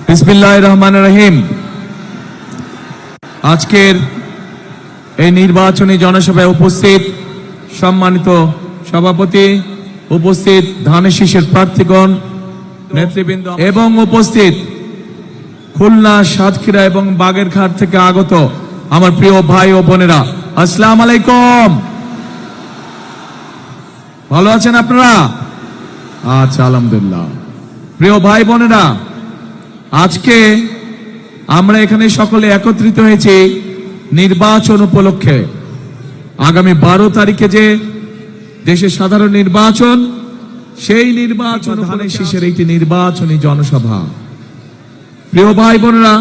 বিসমিল্লাহির রহমানির রহিম। আজকের এই নির্বাচনী জনসভায় উপস্থিত সম্মানিত সভাপতি, উপস্থিত ধানের শীষের প্রার্থীগণ, নেতৃবৃন্দ এবং উপস্থিত খুলনা, সাতক্ষীরা এবং বাগেরহাট থেকে আগত আমার প্রিয় ভাই ও বোনেরা, আসসালামু আলাইকুম। ভালো আছেন আপনারা? আচ্ছা, আলহামদুলিল্লাহ। প্রিয় ভাই বোনেরা, আজকে আমরা এখানে সকলে একত্রিত হয়েছি নির্বাচন উপলক্ষে। আগামী 12 তারিখে যে দেশে সাধারণ নির্বাচন, সেই নির্বাচন ধানের শীষের একটি নির্বাচনী জনসভা। প্রিয় ভাই বোনেরা,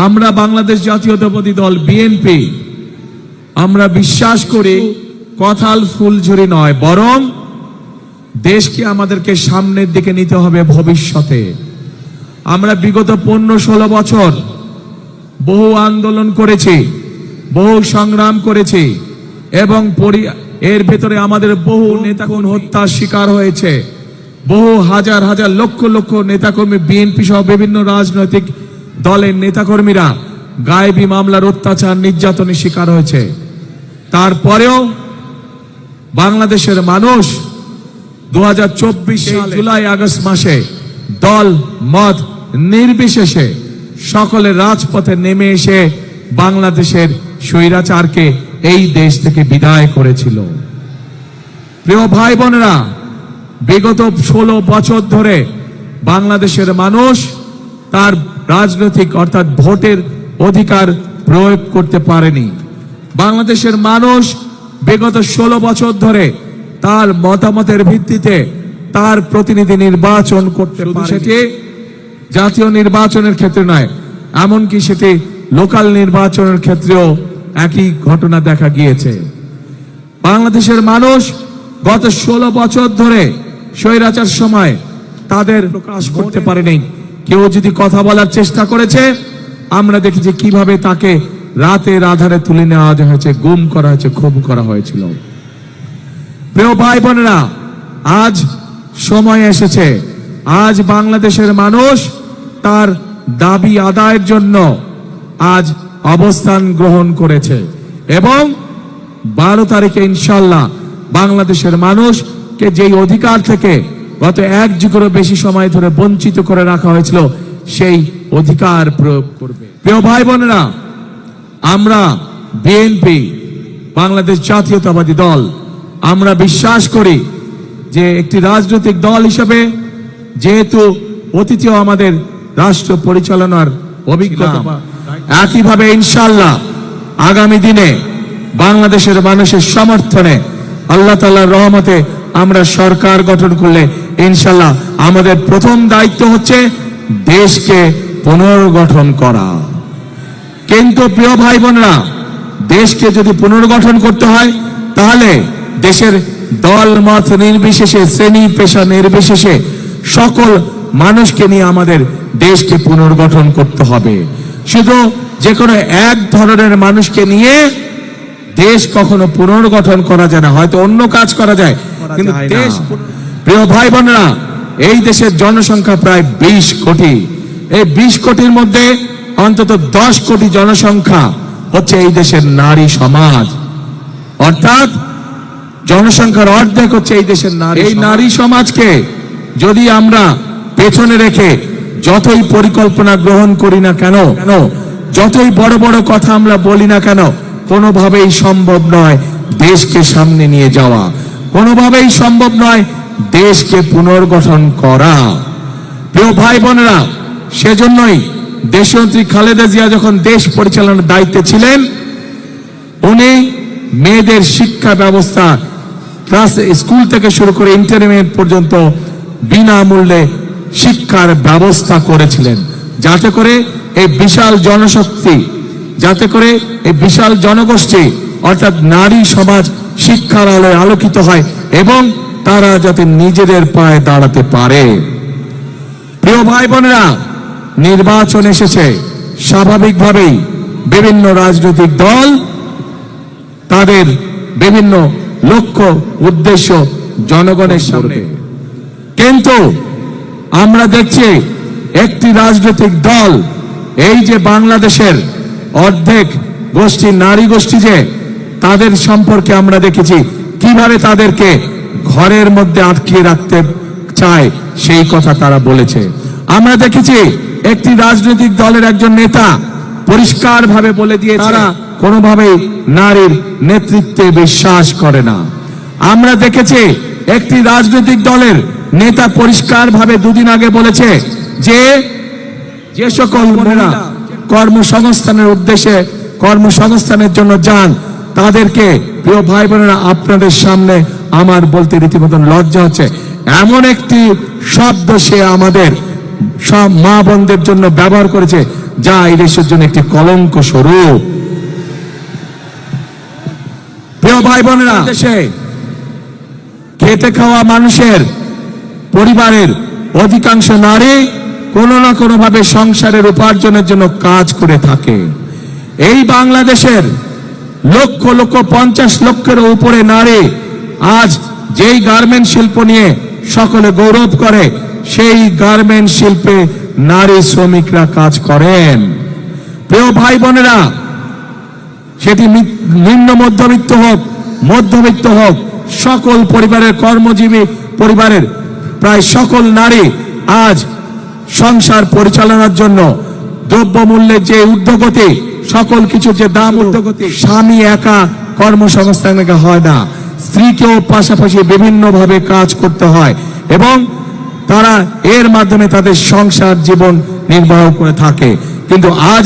আমরা বাংলাদেশ জাতীয়তাবাদী দল বিএনপি আমরা বিশ্বাস করি কথাল ফুলঝুরি নয়, বরং দেশকে আমাদেরকে সামনের দিকে নিতে হবে ভবিষ্যতে। আমরা বিগত 15-16 বছর বহু আন্দোলন করেছি, বহু সংগ্রাম করেছি এবং এর ভেতরে আমাদের বহু নেতাকর্মী হত্যার শিকার হয়েছে। বহু হাজার হাজার লক্ষ লক্ষ নেতাকর্মী, বিএনপি সহ বিভিন্ন রাজনৈতিক দলের নেতাকর্মীরা গায়েবী মামলার অত্যাচার, নির্যাতনের শিকার হয়েছে। তারপরেও বাংলাদেশের মানুষ 2024 সালে জুলাই আগস্ট মাসে দল মত নির্বিশেষে সকলের রাজপথে নেমে এসে বাংলাদেশের স্বৈরাচারকে এই দেশ থেকে বিদায় করেছিল। প্রিয় ভাই বোনেরা, বিগত 16 বছর ধরে বাংলাদেশের মানুষ তার রাজনৈতিক অর্থাৎ ভোটের অধিকার প্রয়োগ করতে পারেনি। বাংলাদেশের মানুষ বিগত 16 বছর ধরে তার মতামতের ভিত্তিতে তার প্রতিনিধি নির্বাচন করতে পারে। সেটি জাতীয় নির্বাচনের ক্ষেত্রে নয়, এমনকি সেটি লোকাল নির্বাচনের ক্ষেত্রেও একই ঘটনা দেখা গিয়েছে। বাংলাদেশের মানুষ গত 16 বছর ধরে স্বৈরাচার সময় তাদের প্রকাশ করতে পারেনি। কেউ যদি কথা বলার চেষ্টা করেছে, আমরা দেখেছি কিভাবে তাকে রাতের আধারে তুলে নেওয়া হয়েছে, গুম করা হয়েছে, খুন করা হয়েছিল। প্রিয় ভাই বোনেরা, আজ সময় এসেছে, আজ বাংলাদেশের মানুষ তার দাবি আদায়ের জন্য আজ অবস্থান গ্রহণ করেছে এবং 12 তারিখে ইনশাআল্লাহ বাংলাদেশের মানুষকে যেই অধিকার থেকে গত 1 যুগেরও বেশি সময় ধরে বঞ্চিত করে রাখা হয়েছিল, সেই অধিকার প্রয়োগ করবে। প্রিয় ভাই বোনেরা, আমরা বিএনপি বাংলাদেশ জাতীয়তাবাদী দল আমরা বিশ্বাস করি যে একটি রাজনৈতিক দল হিসেবে, যেহেতু অতীতেও আমাদের রাষ্ট্র পরিচালনার অভিজ্ঞতা, একইভাবে ইনশাআল্লাহ আগামী দিনে বাংলাদেশের মানুষের সমর্থনে আল্লাহ তাআলার রহমতে আমরা সরকার গঠন করলে ইনশাআল্লাহ আমাদের প্রথম দায়িত্ব হচ্ছে দেশকে পুনর্গঠন করা। কিন্তু প্রিয় ভাই বোনেরা, দেশকে যদি পুনর্গঠন করতে হয় তাহলে দেশের দল মত নির্বিশেষে, শ্রেণী পেশা নির্বিশেষে সকল মানুষকে নিয়ে আমাদের দেশকে পুনর্গঠন করতে হবে। শুধু যে কোনো এক ধরনের মানুষকে নিয়ে দেশ কখনো পুনর্গঠন করা যায় না। হয়তো অন্য কাজ করা যায়, কিন্তু দেশ। প্রিয় ভাই বোনেরা, এই দেশের জনসংখ্যা প্রায় 20 কোটি। এই 20 কোটির মধ্যে অন্তত 10 কোটি জনসংখ্যা হচ্ছে এই দেশের নারী সমাজ, অর্থাৎ জনসংখ্যার অর্ধেক হচ্ছে এই দেশের নারী। এই নারী সমাজকে যদি আমরা পেছনে রেখে যতই পরিকল্পনা গ্রহণ করি না কেন, যতই বড় বড় কথা আমরা বলি না কেন, কোনোভাবেই সম্ভব নয় দেশকে সামনে নিয়ে যাওয়া, কোনোভাবেই সম্ভব নয় দেশকে পুনর্গঠন করা। প্রিয় ভাই বোনেরা, সেজন্যই দেশনেত্রী খালেদা জিয়া যখন দেশ পরিচালনার দায়িত্বে ছিলেন, উনি মেয়েদের শিক্ষা ব্যবস্থা ক্লাস স্কুল থেকে শুরু করে ইন্টারমিডিয়েট পর্যন্ত বিনামূল্যে শিক্ষার ব্যবস্থা করেছিলেন, যাতে করে এই বিশাল জনশক্তি, যাতে করে এই বিশাল জনগোষ্ঠী অর্থাৎ নারী সমাজ শিক্ষার আলোয় আলোকিত হয় এবং তারা যাতে নিজেদের পায়ে দাঁড়াতে পারে। প্রিয় ভাই বোনেরা, নির্বাচন এসেছে, স্বাভাবিকভাবেই বিভিন্ন রাজনৈতিক দল তাদের বিভিন্ন লক্ষ্য উদ্দেশ্য জনগণের সামনে, কিন্তু আমরা দেখছি একটি রাজনৈতিক দল, এই যে বাংলাদেশের অর্ধেক গোষ্ঠী নারী গোষ্ঠী, যে তাদের সম্পর্কে আমরা দেখেছি কিভাবে তাদেরকে ঘরের মধ্যে আটকিয়ে রাখতে চায়, সেই কথা তারা বলেছে। আমরা দেখেছি একটি রাজনৈতিক দলের একজন নেতা পরিষ্কারভাবে বলে দিয়েছে তারা কোনোভাবেই নারীর নেতৃত্বে বিশ্বাস করে না। আমরা দেখেছি একটি রাজনৈতিক দলের নেতা পরিষ্কারভাবে দুদিন আগে বলেছে যে সকল বোনেরা কর্মসংস্থানের উদ্দেশ্যে কর্মসংস্থানের জন্য যান, তাদেরকে, প্রিয় ভাই বোনেরা, আপনাদের সামনে আমার বলতে রীতিমতন লজ্জা হচ্ছে, এমন একটি শব্দ সে আমাদের সব মা বোনদের জন্য ব্যবহার করেছে যা এই দেশের জন্য একটি কলঙ্ক স্বরূপ। প্রিয় ভাই বোনেরা, দেশে খেতে খাওয়া মানুষের পরিবারের অধিকাংশ নারী কোনো না কোনো ভাবে সংসারের উপার্জনের জন্য কাজ করে থাকে। এই বাংলাদেশের লক্ষ লক্ষ 50 লক্ষের উপরে নারী আজ যেই গার্মেন্ট শিল্প নিয়ে সকলে গৌরব করে, সেই গার্মেন্ট শিল্পে নারী শ্রমিকরা কাজ করেন। প্রিয় ভাই বোনেরা, সেটি নিম্ন মধ্যবিত্ত হোক, মধ্যবিত্ত হোক, সকল পরিবারের কর্মজীবী পরিবারের প্রায় সকল নারী আজ সংসার পরিচালনার জন্য দ্রব্যমূল্যের যে ঊর্ধ্বগতি, সকল কিছু যে দাম ঊর্ধ্বগতি, স্বামী একা কর্মসংস্থান হয় না, স্ত্রীকেও পাশাপাশি বিভিন্ন ভাবে কাজ করতে হয় এবং তারা এর মাধ্যমে তাদের সংসার জীবন নির্বাহ করে থাকে। কিন্তু আজ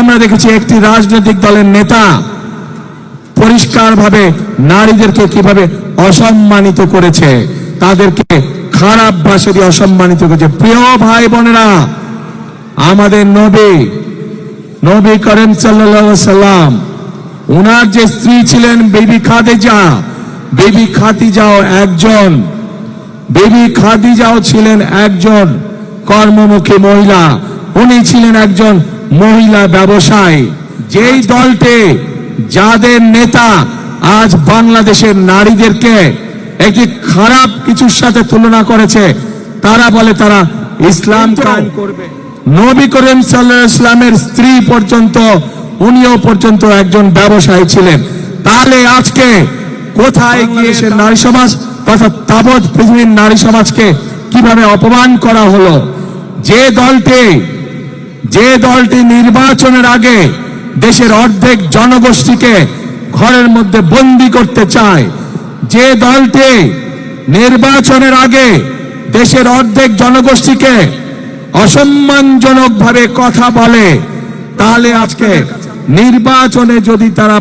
আমরা দেখেছি একটি রাজনৈতিক দলের নেতা পরিষ্কারভাবে নারীদেরকে কিভাবে অসম্মানিত করেছে, তাদেরকে খারাপ ভাষা দিয়ে অসম্মানিত করেছে। প্রিয় ভাই বোনেরা, আমাদের নবী করিম সাল্লাল্লাহু আলাইহি সাল্লাম, ওনার যে স্ত্রী ছিলেন বিবি খাদিজাও ছিলেন একজন কর্মমুখী মহিলা। উনি ছিলেন একজন মহিলা ব্যবসায়ী। যেই দলটি, যাদের নেতা আজ বাংলাদেশের নারীদেরকে একটি খারাপ কিছুর সাথে তুলনা করেছে, তারা বলে তারা ইসলাম কায়েম করবে। নবী করিম সাল্লাল্লাহু আলাইহি ওয়াসাল্লামের স্ত্রী পর্যন্ত, উনিও পর্যন্ত একজন ব্যবসায়ী ছিলেন। তাহলে আজকে কোথায় গিয়েছে নারী সমাজ, তথা তাবৎ পৃথিবীর নারী সমাজকে কিভাবে অপমান করা হলো? যে দলটি নির্বাচনের আগে দেশের অর্ধেক জনগোষ্ঠীকে ঘরের মধ্যে বন্দী করতে চায়, যে দলটি নির্বাচনের আগে দেশের অর্ধেক জনগোষ্ঠীকে অসম্মানজনক ভাবে কথা বলে, তাহলে আজকে নির্বাচনে যদি তারা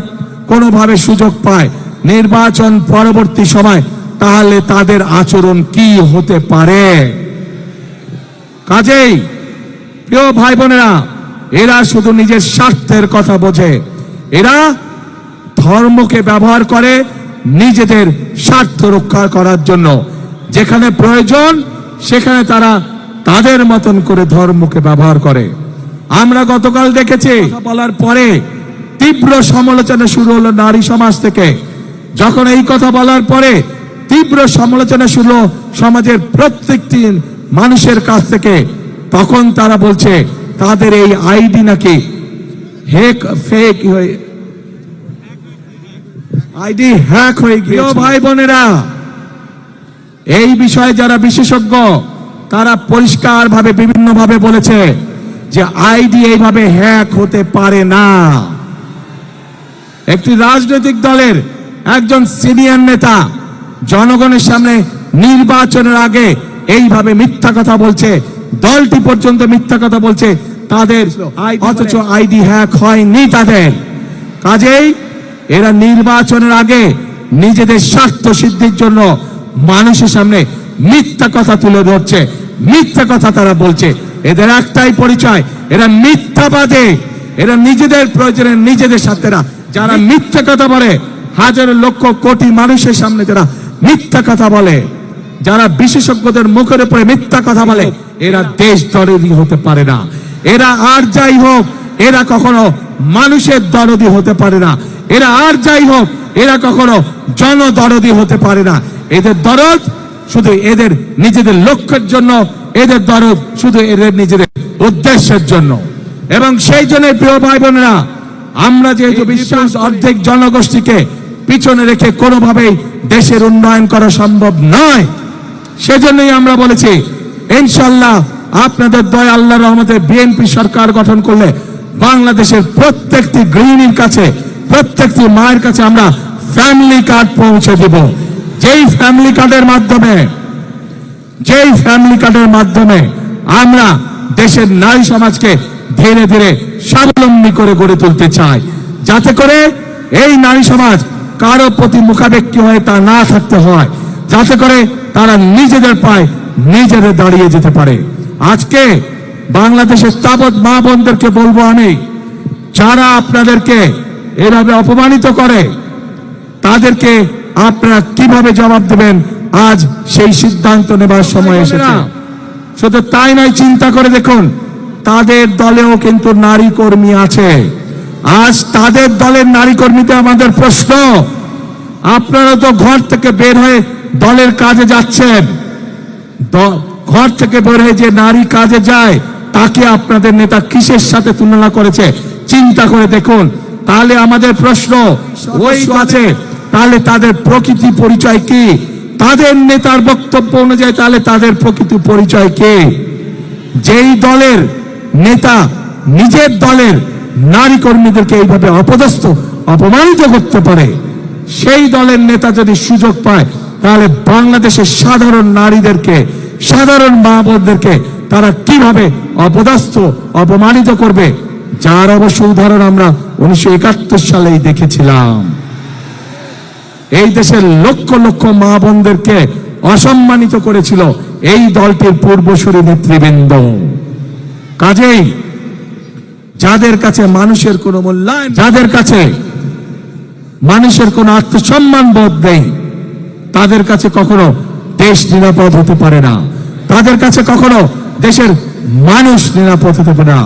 কোনোভাবে সুযোগ পায়, নির্বাচন পরবর্তী সময়, তাহলে তাদের আচরণ কি হতে পারে? কাজেই প্রিয় ভাই বোনেরা, এরা শুধু নিজের স্বার্থের কথা বোঝে, এরা ধর্মকে ব্যবহার করে নিজেদের স্বার্থ রক্ষা করার জন্য। যেখানে প্রয়োজন সেখানে তারা তাদের মতন করে ধর্মকে ব্যবহার করে। আমরা গতকাল দেখেছি, বলার পরে তীব্র সমালোচনা শুরু হলো নারী সমাজ থেকে। যখন এই কথা বলার পরে তীব্র সমালোচনা শুরু সমাজের প্রত্যেকটি মানুষের কাছ থেকে, তখন তারা বলছে তাদের এই আইডি নাকি ফেক আইডি হ্যাক হয়ে গিয়েছে। ভাই বোনেরা, এই বিষয়ে যারা বিশেষজ্ঞ তারা পরিষ্কার ভাবে বিভিন্ন ভাবে বলেছে যে আইডি এইভাবে হ্যাক হতে পারে না। একটি রাজনৈতিক দলের একজন সিনিয়র নেতা জনগণের সামনে নির্বাচনের আগে এইভাবে মিথ্যা কথা বলছে, দলটি পর্যন্ত মিথ্যা কথা বলছে তাদের, অথচ আইডি হ্যাক হয়নি তাদের। কাজেই এরা নির্বাচনের আগে নিজেদের স্বার্থ সিদ্ধির জন্য মানুষের সামনে মিথ্যা কথা তুলে ধরছে, মিথ্যা কথা তারা বলছে। এদের একটাই পরিচয়, এরা মিথ্যাবাদী। এরা নিজেদের প্রয়োজনে নিজেদের স্বার্থেরা যারা মিথ্যা কথা বলে, হাজার লক্ষ কোটি মানুষের সামনে যারা মিথ্যা কথা বলে, যারা বিশেষজ্ঞদের মুখের উপরে মিথ্যা কথা বলে, এরা দেশ দরদি হতে পারে না। এরা আর যাই হোক, এরা কখনো মানুষের দরদি হতে পারে না। এরা আর যাই হোক, এরা কখনো জনদরদি হতে পারে না। এদের দরদ শুধু এদের নিজেদের লক্ষ্যের জন্য, এদের দরদ শুধু এদের নিজেদের উদ্দেশ্যের জন্য। এবং সেই জন্য প্রিয় ভাই বোনেরা, আমরা যেহেতু বিশ্বাস অর্ধেক জনগোষ্ঠীকে পিছনে রেখে কোনোভাবেই দেশের উন্নয়ন করা সম্ভব নয়, সেজন্যই আমরা বলেছি ইনশাআল্লাহ আপনাদের দয়া আল্লাহর রহমতে বিএনপি সরকার গঠন করলে বাংলাদেশের প্রত্যেকটি গৃহিণীর কাছে, প্রত্যেকটি মায়ের কাছে আমরা ফ্যামিলি কার্ড পৌঁছে দেব। যেই ফ্যামিলি কার্ডের মাধ্যমে আমরা দেশের নারী সমাজকে ধীরে ধীরে স্বাবলম্বী করে গড়ে তুলতে চাই, যাতে করে এই নারী সমাজ কারো প্রতি মুখাপেক্ষী হয়ে তা না থাকতে হয়, যাতে করে তারা নিজেদের পায়ে নিজেদের দাঁড়িয়ে যেতে পারে। আজকে বাংলাদেশের তাবৎ মা বোনদেরকে বলবো আমি, যারা আপনাদেরকে এভাবে অপমানিত করে তাদেরকে আপনারা কিভাবে জবাব দেবেন, আজ সেই সিদ্ধান্ত নেবার সময় এসেছে। শুধু তাই নয়, চিন্তা করে দেখুন তাদের দলেও কিন্তু নারী কর্মী আছে। আজ তাদের দলের নারী কর্মীতে আমাদের প্রশ্ন, আপনারা তো ঘর থেকে বের হয়ে দলের কাজে যাচ্ছেন, ঘর থেকে বের হয়ে যে নারী কাজে যায় তাকে আপনাদের নেতা কিসের সাথে তুলনা করেছে চিন্তা করে দেখুন। তাহলে আমাদের প্রশ্ন ওই আছে, তাহলে তাদের প্রকৃতি পরিচয় কি? তাদের নেতার বক্তব্য অনুযায়ী তাহলে তাদের প্রকৃতি পরিচয় কি? যেই দলের নেতা নিজের দলের নারী কর্মীদেরকে এইভাবে অপদস্থ অপমানিত করতে পারে, সেই দলের নেতা যদি সুযোগ পায় তাহলে বাংলাদেশের সাধারণ নারীদেরকে, সাধারণ মা বোনদেরকে তারা কিভাবে অপদস্থ অপমানিত করবে, যার অবশ্য উদাহরণ আমরা 1971 সালেই দেখেছিলাম। এই দেশের লক্ষ লক্ষ মা বোনদেরকে অসম্মানিত করেছিল এই দলটির পূর্বসূরি নেতৃবৃন্দ। কাজেই যাদের কাছে মানুষের কোনো মূল্যায়ন, যাদের কাছে মানুষের কোনো আত্মসম্মান বোধ নেই, তাদের কাছে কখনো দেশ নিরাপদ হতে পারে না, তাদের কাছে কখনো দেশের মানুষ নিরাপদ হতে পারে না,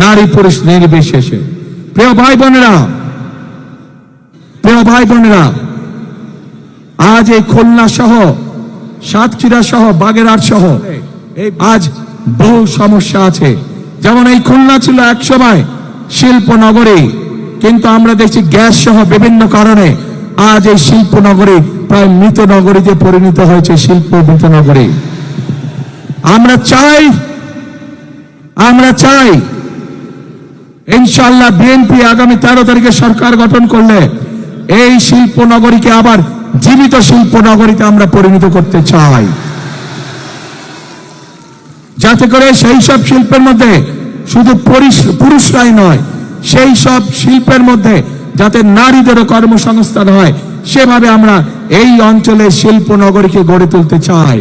নারী পুরুষ নির্বিশেষে। প্রিয় ভাই বোনেরা, আজ এই খুলনা সহ, সাতক্ষীরা সহ, বাগেরহাট সহ আজ বহু সমস্যা আছে। যেমন এই খুলনা ছিল এক সময় শিল্প নগরী, কিন্তু আমরা দেখছি গ্যাস সহ বিভিন্ন কারণে আজ এই শিল্প নগরী প্রায় মৃত নগরীতে পরিণত হয়েছে, শিল্প মৃত নগরী। আমরা চাই ইনশাআল্লাহ বিএনপি আগামী 13 তারিখে সরকার গঠন করলে এই শিল্প নগরীকে আবার জীবিত শিল্প নগরীতে আমরা পরিণত করতে চাই, যাতে করে সেই সব শিল্পের মধ্যে শুধু পুরুষরাই নয়, সেই সব শিল্পের মধ্যে যাতে নারীদেরও কর্মসংস্থান হয়, সেভাবে আমরা এই অঞ্চলের শিল্প নগরীকে গড়ে তুলতে চাই।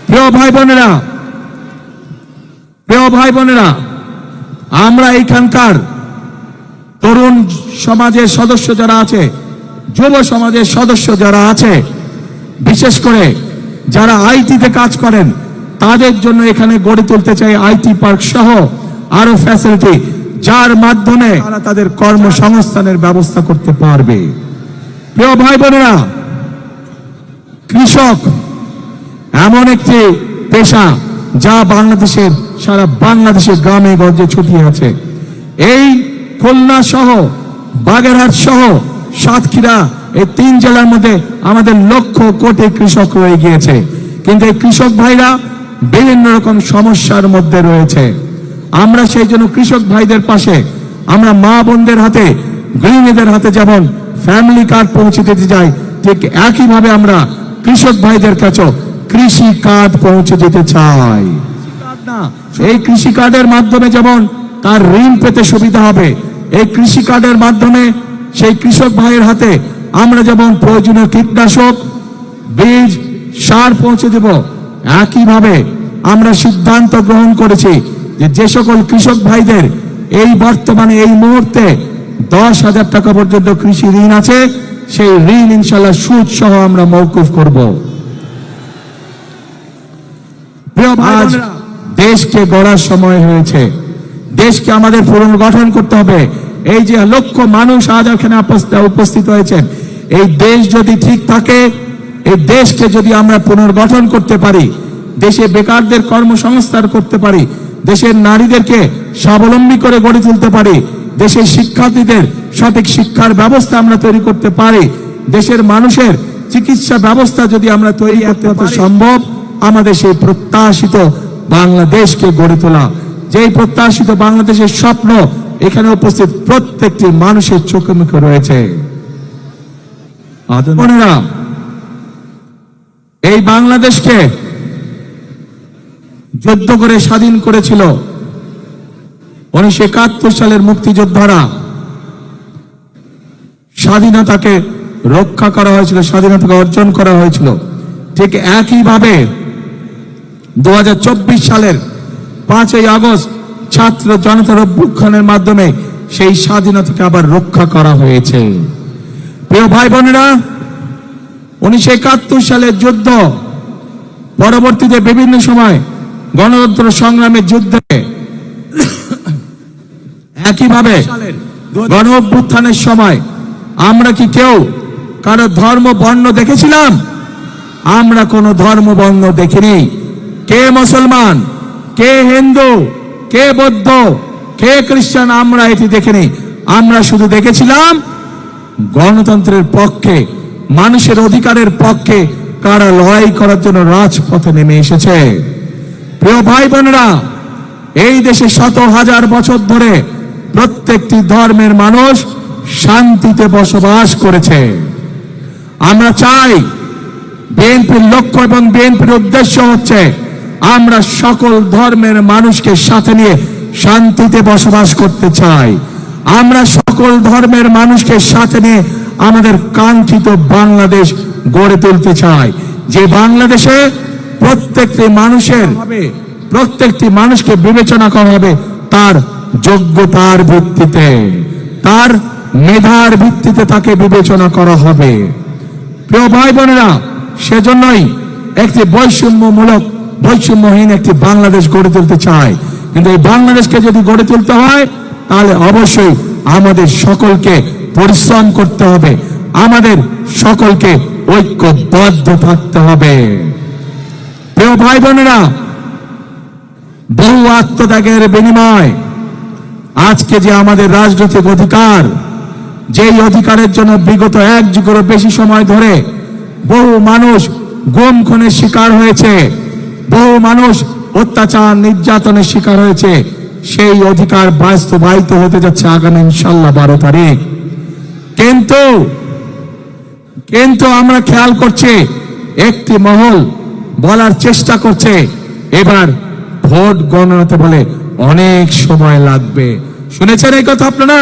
প্রিয় ভাই বোনেরা, আমরা এইখানকার তরুণ সমাজের সদস্য যারা আছে, যুব সমাজের সদস্য যারা আছে, বিশেষ করে যারা আইটিতে কাজ করেন, তাদের জন্য এখানে গড়ে তুলতে চাই আইটি পার্ক সহ আরো ফ্যাসিলিটি, যার মাধ্যমে তারা তাদের কর্মসংস্থানের ব্যবস্থা করতে পারবে। প্রিয় ভাই বোনেরা, কৃষক এমন একটি পেশা যা সারা বাংলাদেশের গ্রামে গঞ্জে ছড়িয়ে আছে। এই খুলনা সহ, বাগেরহাট সহ, সাতক্ষীরা, এই 3 জেলার মধ্যে আমাদের লক্ষ কোটি কৃষক রয়ে গিয়েছে, কিন্তু এই কৃষক ভাইরা বিভিন্ন রকম সমস্যার মধ্যে রয়েছে। আমরা সেই জন্য কৃষক ভাইদের পাশে, আমরা মা বোনদের হাতে, গৃহিণীদের হাতে যেমন ফ্যামিলি কার্ড পৌঁছে দিতে চাই, ঠিক একইভাবে আমরা কৃষক ভাইদের কাছে কৃষি কার্ড পৌঁছে দিতে চাই। এই কৃষি কার্ডের মাধ্যমে যেমন তার ঋণ পেতে সুবিধা হবে, এই কৃষি কার্ডের মাধ্যমে সেই কৃষক ভাইয়ের হাতে আমরা যেমন প্রয়োজনীয় কীটনাশক, বীজ, সার পৌঁছে দেব, একইভাবে আমরা সিদ্ধান্ত গ্রহণ করেছি যে সকল কৃষক ভাইদের এই বর্তমানে এই মুহূর্তে 10,000 টাকা পর্যন্ত কৃষি ঋণ আছে, সেই ঋণ ইনশাআল্লাহ সুদ সহ আমরা মওকুফ করব। আজ দেশকে গড়ার সময় হয়েছে, দেশকে আমাদের পুনর্গঠন করতে হবে। এই যে লক্ষ মানুষ আজ এখানে উপস্থিত হয়েছেন, এই দেশ যদি ঠিক থাকে, এই দেশকে যদি আমরা পুনর্গঠন করতে পারি, দেশে বেকারদের কর্মসংস্থান করতে পারি, দেশের নারীদেরকে স্বাবলম্বী করে গড়ে তুলতে পারি, দেশের শিক্ষার্থীদের সঠিক শিক্ষার ব্যবস্থা আমরা তৈরি করতে পারি, দেশের মানুষের চিকিৎসা ব্যবস্থা যদি আমরা তৈরি করতে সম্ভব, আমাদের সেই প্রত্যাশিত বাংলাদেশকে গড়ে তোলা, যেই প্রত্যাশিত বাংলাদেশের স্বপ্ন এখানে উপস্থিত প্রত্যেকটি মানুষের চোখে মুখে রয়েছে। বোনেরা, এই বাংলাদেশকে যুদ্ধ করে স্বাধীন করেছিল 1971 সালের মুক্তিযোদ্ধারা। স্বাধীনতাকে রক্ষা করা হয়েছিল, স্বাধীনতাকে অর্জন করা হয়েছিল। ঠিক একইভাবে 2024 সালের 5ই আগস্ট ছাত্র জনতার অভ্যুত্থানের মাধ্যমে সেই স্বাধীনতাকে আবার রক্ষা করা হয়েছে। প্রিয় ভাই বোনেরা, 1971 সালের যুদ্ধ পরবর্তীতে বিভিন্ন সময় গণতন্ত্র সংগ্রামের যুদ্ধে, একইভাবে গণ অভ্যুত্থানের সময় আমরা কি কেউ কারো ধর্ম বর্ণ দেখেছিলাম? আমরা কোনো ধর্ম বর্ণ দেখিনি। কে মুসলমান, কে হিন্দু, কে বৌদ্ধ, কে খ্রিস্টান, আমরা এটি দেখিনি। আমরা শুধু দেখেছিলাম গণতন্ত্রের পক্ষে, মানুষের অধিকারের পক্ষে কারা লড়াই করার জন্য রাজপথে নেমে এসেছে। প্রিয় ভাই বোনেরা, এই দেশে শত হাজার বছর ধরে প্রত্যেকটি ধর্মের মানুষ শান্তিতে বসবাস করেছে। আমরা চাই, বিএনপির লক্ষ্য এবং বিএনপির উদ্দেশ্য হচ্ছে আমরা সকল ধর্মের মানুষকে সাথে নিয়ে শান্তিতে বসবাস করতে চাই। আমরা সকল ধর্মের মানুষকে সাথে নিয়ে আমাদের কাঙ্ক্ষিত বাংলাদেশ গড়ে তুলতে চাই, যে বাংলাদেশে প্রত্যেকটি মানুষকে বিবেচনা করা হবে তার যোগ্যতার ভিত্তিতে, তার মেধার ভিত্তিতে তাকে বিবেচনা করা হবে। প্রিয় ভাই বোনেরা, সেজন্যই একটি বৈষম্যহীন একটি বাংলাদেশ গড়ে তুলতে চাই। কিন্তু এই বাংলাদেশকে যদি গড়ে তুলতে হয়, তাহলে অবশ্যই আমাদের সকলকে পরিশ্রম করতে হবে, আমাদের সকলকে ঐক্যবদ্ধ থাকতে হবে। প্রিয় ভাই বোনেরা, বহু আত্মত্যাগের বিনিময় আজকে যে আমাদের রাজনৈতিক অধিকার, যেই অধিকারের জন্য বিগত 1 যুগেরও বেশি সময় ধরে বহু মানুষ গুম খুনের শিকার হয়েছে, বহু মানুষ অত্যাচার নির্যাতনের শিকার হয়েছে, সেই অধিকার বাস্তবায়িত হতে যাচ্ছে আগামী ইনশাআল্লাহ 12 তারিখ। কিন্তু আমরা খেয়াল করছি, একটি মহল বলার চেষ্টা করছে এবার ভোট গণনাতে বলে অনেক সময় লাগবে। শুনেছেন এই কথা আপনারা?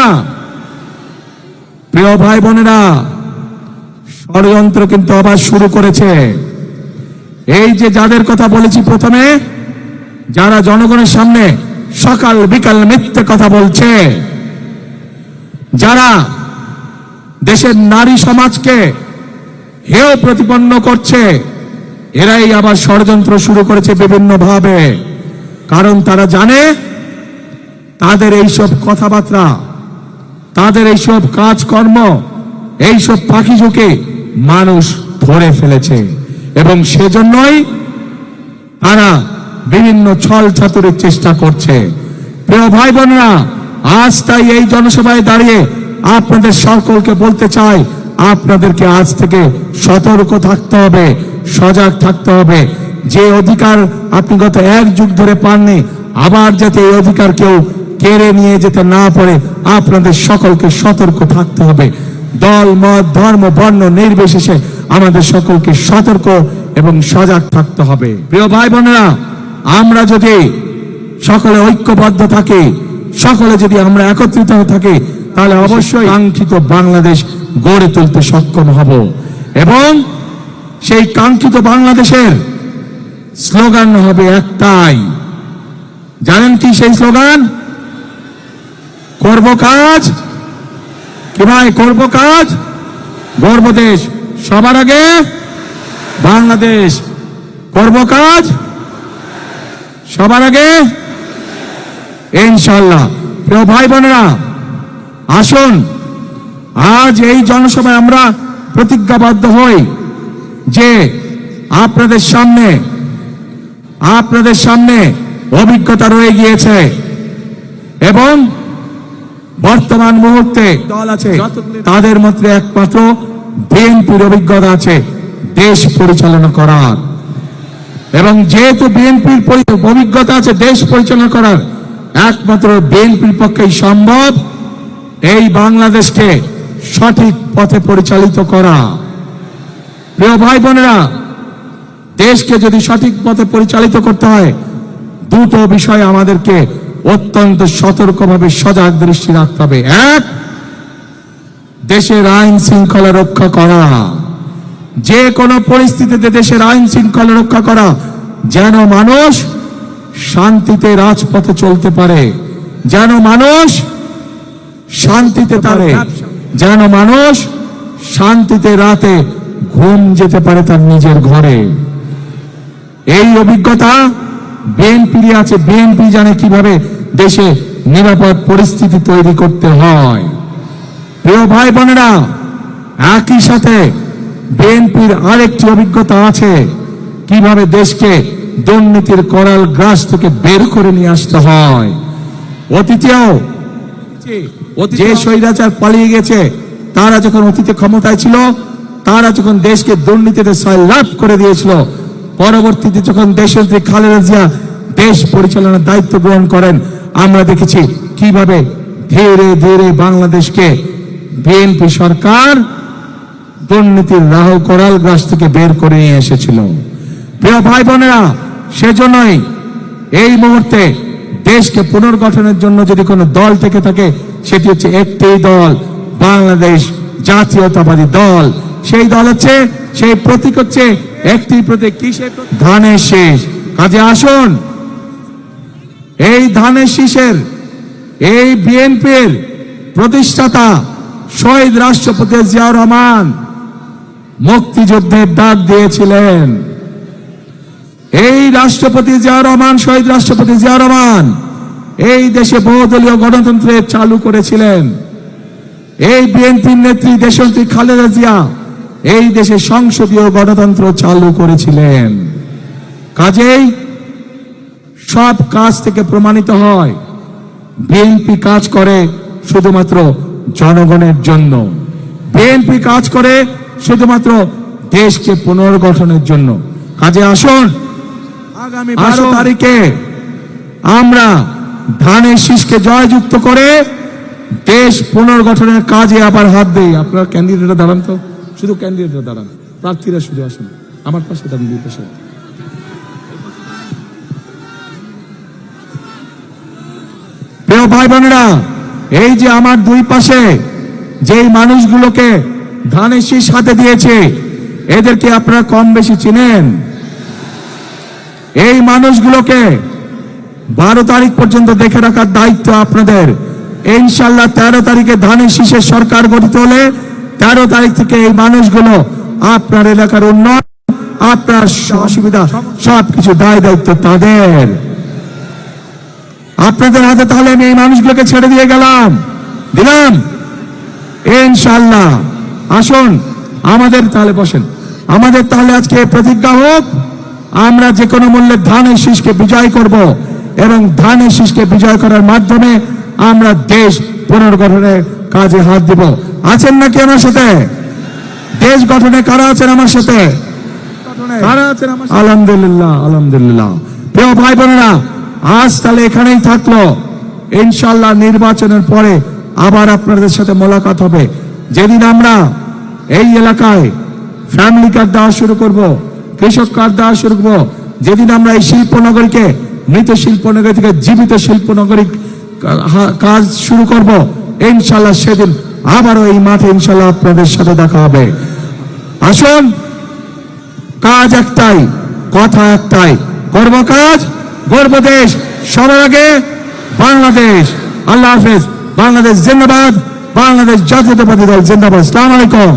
প্রিয় ভাই বোনেরা, ষড়যন্ত্র কিন্তু আবার শুরু করেছে। এই যে যাদের কথা বলেছি প্রথমে, যারা জনগণের সামনে সকাল বিকাল মিথ্যে কথা বলছে, যারা দেশের নারী সমাজকে হেয় প্রতিপন্ন করছে, এরাই আবার ষড়যন্ত্র শুরু করেছে বিভিন্ন ভাবে। কারণ তারা জানে তাদের এইসব কথাবার্তা, তাদের এইসব কাজকর্ম, এইসব পাখিঝুঁকে মানুষ ধরে ফেলেছে, এবং সেজন্যই তারা বিভিন্ন ছল চাতুরির চেষ্টা করছে। প্রিয় ভাই বোনেরা, আজ তাই এই জনসভায় দাঁড়িয়ে আপনাদের সকলকে বলতে চাই, আপনাদেরকে আজ থেকে সতর্ক থাকতে হবে, সজাগ থাকতে হবে। যে অধিকার আপনি গত 1 যুগ ধরে পাননি, আবার যাতে এই অধিকার কেউ কেড়ে নিয়ে যেতে না পারে, আপনাদের সকলকে সতর্ক থাকতে হবে। দল মত ধর্ম বর্ণ নির্বিশেষে আমাদের সকলকে সতর্ক এবং সজাগ থাকতে হবে। প্রিয় ভাই বোনেরা, আমরা যদি সকলে ঐক্যবদ্ধ থাকি, সকলে যদি আমরা একত্রিত হয়ে থাকি, তাহলে অবশ্যই কাঙ্ক্ষিত বাংলাদেশ গড়ে তুলতে সক্ষম হব। এবং সেই কাঙ্ক্ষিত বাংলাদেশের স্লোগান হবে একটাই। জানেন কি সেই স্লোগান? করব কাজ, কি ভাই? করব কাজ, গর্ব দেশ, সবার আগে বাংলাদেশ। করব কাজ, সবার আগে ইনশাআল্লাহ। প্রিয় ভাই বোনেরা, আসুন আজ এই জনসভায় আমরা প্রতিজ্ঞাবদ্ধ হই যে আপনাদের সামনে অভিজ্ঞতা রয়ে গিয়েছে এবং বর্তমান মুহূর্তে দল আছে তাদের মধ্যে একমাত্র বিএনপির অভিজ্ঞতা আছে দেশ পরিচালনা করার, এবং যেহেতু বিএনপির অভিজ্ঞতা আছে দেশ পরিচালনা করার, একমাত্র বিএনপির পক্ষেই সম্ভব এই বাংলাদেশকে সঠিক পথে পরিচালিত করা। প্রিয় ভাই বোনেরা, দেশকে যদি সঠিক পথে পরিচালিত করতে হয় দুটো বিষয় আমাদেরকে অত্যন্ত সতর্কভাবে সজাগ দৃষ্টি রাখতে হবে। এক, দেশের আইন শৃঙ্খলা রক্ষা করা, যে কোনো পরিস্থিতিতে দেশের আইন শৃঙ্খলা রক্ষা করা, যেন মানুষ শান্তিতে রাজপথে চলতে পারে, যেন মানুষ শান্তিতে পারে, যেন মানুষ শান্তিতে রাতে ঘুম যেতে পারে তার নিজের ঘরে। এই অভিজ্ঞতা বিএনপির আছে, বিএনপি জানে কিভাবে দেশে নিরাপদ পরিস্থিতি তৈরি করতে হয়। প্রিয় ভাই বোনেরা, একই সাথে বিএনপির আরেকটি অভিজ্ঞতা আছে কিভাবে দেশকে দুর্নীতির করাল গ্রাস থেকে বের করে নিয়ে আসতে হয়। অতীতেও যে স্বৈরাচার পালিয়ে গেছে, তারা যখন অতীতে ক্ষমতায় ছিল, তারা যখন দেশকে দুর্নীতিতে সয়লাভ করে দিয়েছিল, পরবর্তীতে যখন দেশনেত্রী খালেদা জিয়া দেশ পরিচালনার দায়িত্ব গ্রহণ করেন, আমরা দেখেছি কিভাবে ধীরে ধীরে বাংলাদেশকে বিএনপি সরকার দুর্নীতির রাহ করাল গ্রাস থেকে বের করে নিয়ে এসেছিল। প্রিয় ভাই বোনেরা, সেজন্যই এই মুহূর্তে দেশকে পুনর্গঠনের জন্য যদি কোনো দল থেকে থাকে সেটি হচ্ছে একটি দল, বাংলাদেশ জাতীয়তাবাদী দল। সেই দল হচ্ছে, সেই প্রতীক হচ্ছে একটি প্রতীক, কিসের? ধানের শীষ। কাজে আসুন, এই ধানের শীষের, এই বিএনপির প্রতিষ্ঠাতা শহীদ রাষ্ট্রপতি জিয়াউর রহমান মুক্তিযুদ্ধের ডাক দিয়েছিলেন। এই রাষ্ট্রপতি জিয়াউর রহমান, শহীদ রাষ্ট্রপতি জিয়াউর রহমান এই দেশে বহুদলীয় গণতন্ত্রের চালু করেছিলেন। এই বিএনপির নেত্রী দেশনেত্রী খালেদা জিয়া এই দেশে সংসদীয় গণতন্ত্র চালু করেছিলেন। কাজেই সব কাজ থেকে প্রমাণিত হয় বিএনপি কাজ করে শুধুমাত্র জনগণের জন্য, বিএনপি কাজ করে শুধুমাত্র দেশকে পুনর্গঠনের জন্য। কাজে আসুন, আগামী 12 তারিখে আমরা ধানের শীষকে জয়যুক্ত করে দেশ পুনর্গঠনের কাজে আবার হাত দেই। আপনারা ক্যান্ডিডেটরা দাঁড়ান তো, শুধু ক্যান্ডিডেটরা দাঁড়ান, প্রার্থীরা শুধু আসুন আমার পাশে, দাঁড়ান দুই পাশে। প্রিয় ভাই বোনেরা, এই যে আমার দুই পাশে যেই মানুষগুলোকে ধানের শীষ হাতে দিয়েছে, এদেরকে আপনারা কম বেশি চিনেন। এই মানুষগুলোকে 12 তারিখ পর্যন্ত দেখে রাখার দায়িত্ব আপনাদের। ইনশাআল্লাহ 13 তারিখে ধানের শীষের সরকার গঠিত হলে 13 তারিখ থেকে এই মানুষগুলো আপনার এলাকার উন্নয়ন, আপনার অসুবিধা সবকিছু দায় দায়িত্ব তাদের, আপনাদের হাতে। তাহলে আমি এই মানুষগুলোকে ছেড়ে দিয়ে দিলাম ইনশাআল্লাহ। আসুন আমাদের তাহলে বসেন, আমাদের তাহলে আজকে প্রতিজ্ঞা হোক, আমরা যে কোনো মূল্যে ধানের শীষকে বিজয় করব এবং ধানের শীষকে বিজয় করার মাধ্যমে আমরা দেশ পুনর্গঠনের কাজে হাত দিব। আছেন নাকি আমার সাথে? দেশ গঠনে কারা আছেন আমার সাথে? আলহামদুলিল্লাহ, আলহামদুলিল্লাহ। প্রিয় ভাই বোনেরা, আজ তাহলে এখানেই থাকলো। ইনশাআল্লাহ নির্বাচনের পরে আবার আপনাদের সাথে মোলাকাত হবে। যেদিন আমরা এই এলাকায় ফ্যামিলি কার্ড দেওয়া শুরু করব, কৃষক কার্ড দেওয়া শুরু করব, যেদিন আমরা এই শিল্পনগরীকে মৃত শিল্পনগরী থেকে জীবিত শিল্পনগরী কাজ শুরু করব, ইনশাআল্লাহ সেদিন আবারও এই মাঠে ইনশাআল্লাহ আপনাদের সাথে দেখা হবে। আসুন, কাজ একটাই, কথা একটাই, করব কাজ, গর্ব দেশ, সবার আগে বাংলাদেশ। আল্লাহ হাফেজ। বাংলাদেশ জিন্দাবাদ, বাংলাদেশ জাতীয়তাবাদী দল জিন্দাবাদ। আসসালামু আলাইকুম।